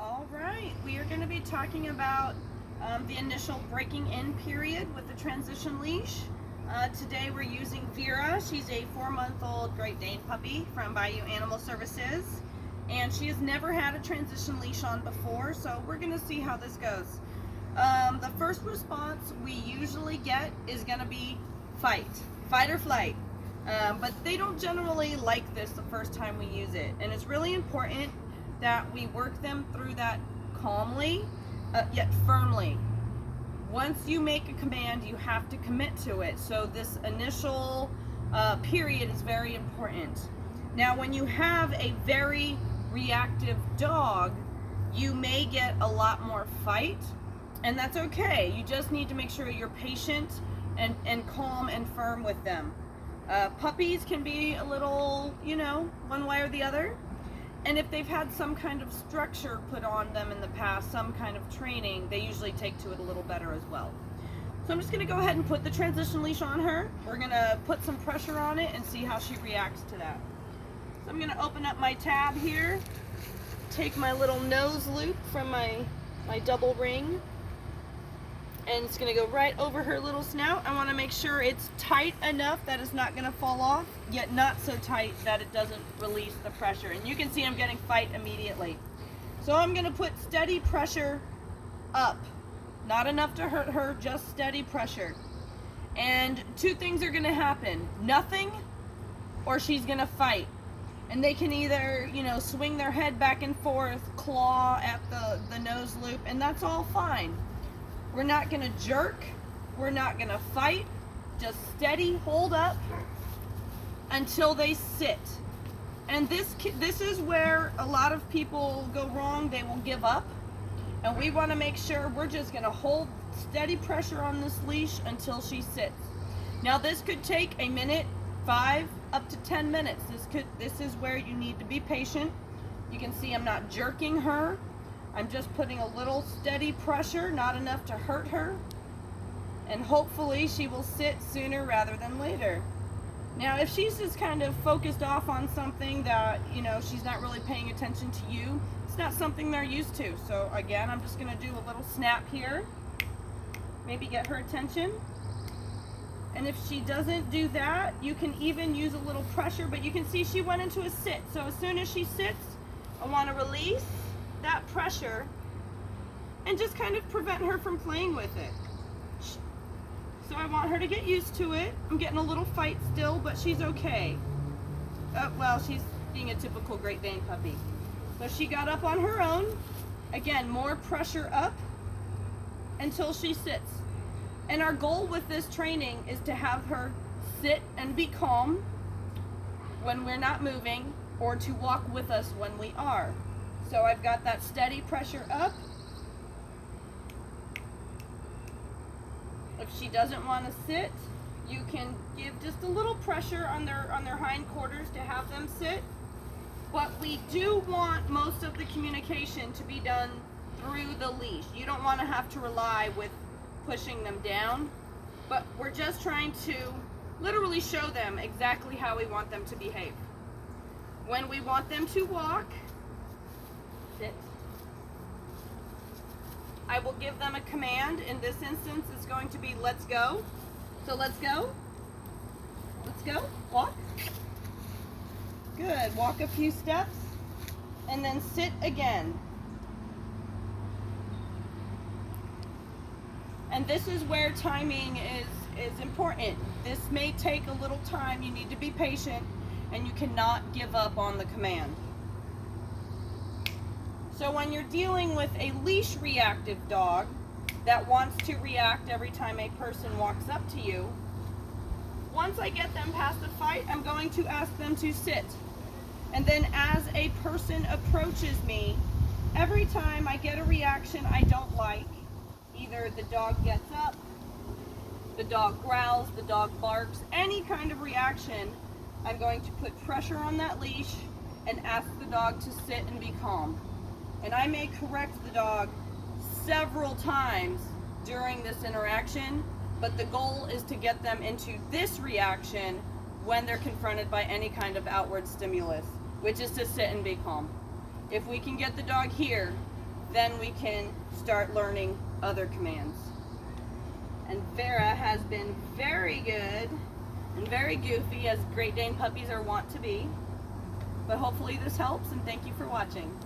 All right, we are going to be talking about the initial breaking in period with the transition leash. Today we're using Vera. She's a 4-month-old Great Dane puppy from Bayou Animal Services, and she has never had a transition leash on before, so we're going to see how this goes. The first response we usually get is going to be fight or flight. But they don't generally like this the first time we use it, and it's really important that we work them through that calmly, yet firmly. Once you make a command, you have to commit to it. So this initial period is very important. Now, when you have a very reactive dog, you may get a lot more fight, and that's okay. You just need to make sure you're patient and calm and firm with them. Puppies can be a little, one way or the other. And if they've had some kind of structure put on them in the past, some kind of training, they usually take to it a little better as well. So I'm just going to go ahead and put the transition leash on her. We're going to put some pressure on it and see how she reacts to that. So I'm going to open up my tab here, take my little nose loop from my double ring, and it's going to go right over her little snout. I want to make sure it's tight enough that it's not going to fall off, yet not so tight that it doesn't release the pressure. And you can see I'm getting fight immediately. So I'm going to put steady pressure up. Not enough to hurt her, just steady pressure. And two things are going to happen. Nothing, or she's going to fight. And they can either, swing their head back and forth, claw at the nose loop, and that's all fine. We're not going to jerk. We're not going to fight. Just steady, hold up until they sit. And this is where a lot of people go wrong. They will give up. And we want to make sure we're just going to hold steady pressure on this leash until she sits. Now this could take a minute, 5 up to 10 minutes. This is where you need to be patient. You can see I'm not jerking her. I'm just putting a little steady pressure, not enough to hurt her, and hopefully she will sit sooner rather than later. Now, if she's just kind of focused off on something that, she's not really paying attention to you, it's not something they're used to. So again, I'm just gonna do a little snap here, maybe get her attention. And if she doesn't do that, you can even use a little pressure, but you can see she went into a sit. So as soon as she sits, I wanna release that pressure and just kind of prevent her from playing with it. So I want her to get used to it. I'm getting a little fight still, but she's okay. Well, she's being a typical Great Dane puppy. So she got up on her own. Again, more pressure up until she sits. And our goal with this training is to have her sit and be calm when we're not moving, or to walk with us when we are. So I've got that steady pressure up. If she doesn't want to sit, you can give just a little pressure on their hindquarters to have them sit. But we do want most of the communication to be done through the leash. You don't want to have to rely with pushing them down, but we're just trying to literally show them exactly how we want them to behave. When we want them to walk, sit. I will give them a command. In this instance, it's going to be let's go. So let's go. Let's go. Walk. Good. Walk a few steps and then sit again. And this is where timing is important. This may take a little time. You need to be patient, and you cannot give up on the command. So when you're dealing with a leash reactive dog that wants to react every time a person walks up to you, once I get them past the fight, I'm going to ask them to sit. And then as a person approaches me, every time I get a reaction I don't like, either the dog gets up, the dog growls, the dog barks, any kind of reaction, I'm going to put pressure on that leash and ask the dog to sit and be calm. And I may correct the dog several times during this interaction, but the goal is to get them into this reaction when they're confronted by any kind of outward stimulus, which is to sit and be calm. If we can get the dog here, then we can start learning other commands. And Vera has been very good and very goofy, as Great Dane puppies are wont to be. But hopefully this helps, and thank you for watching.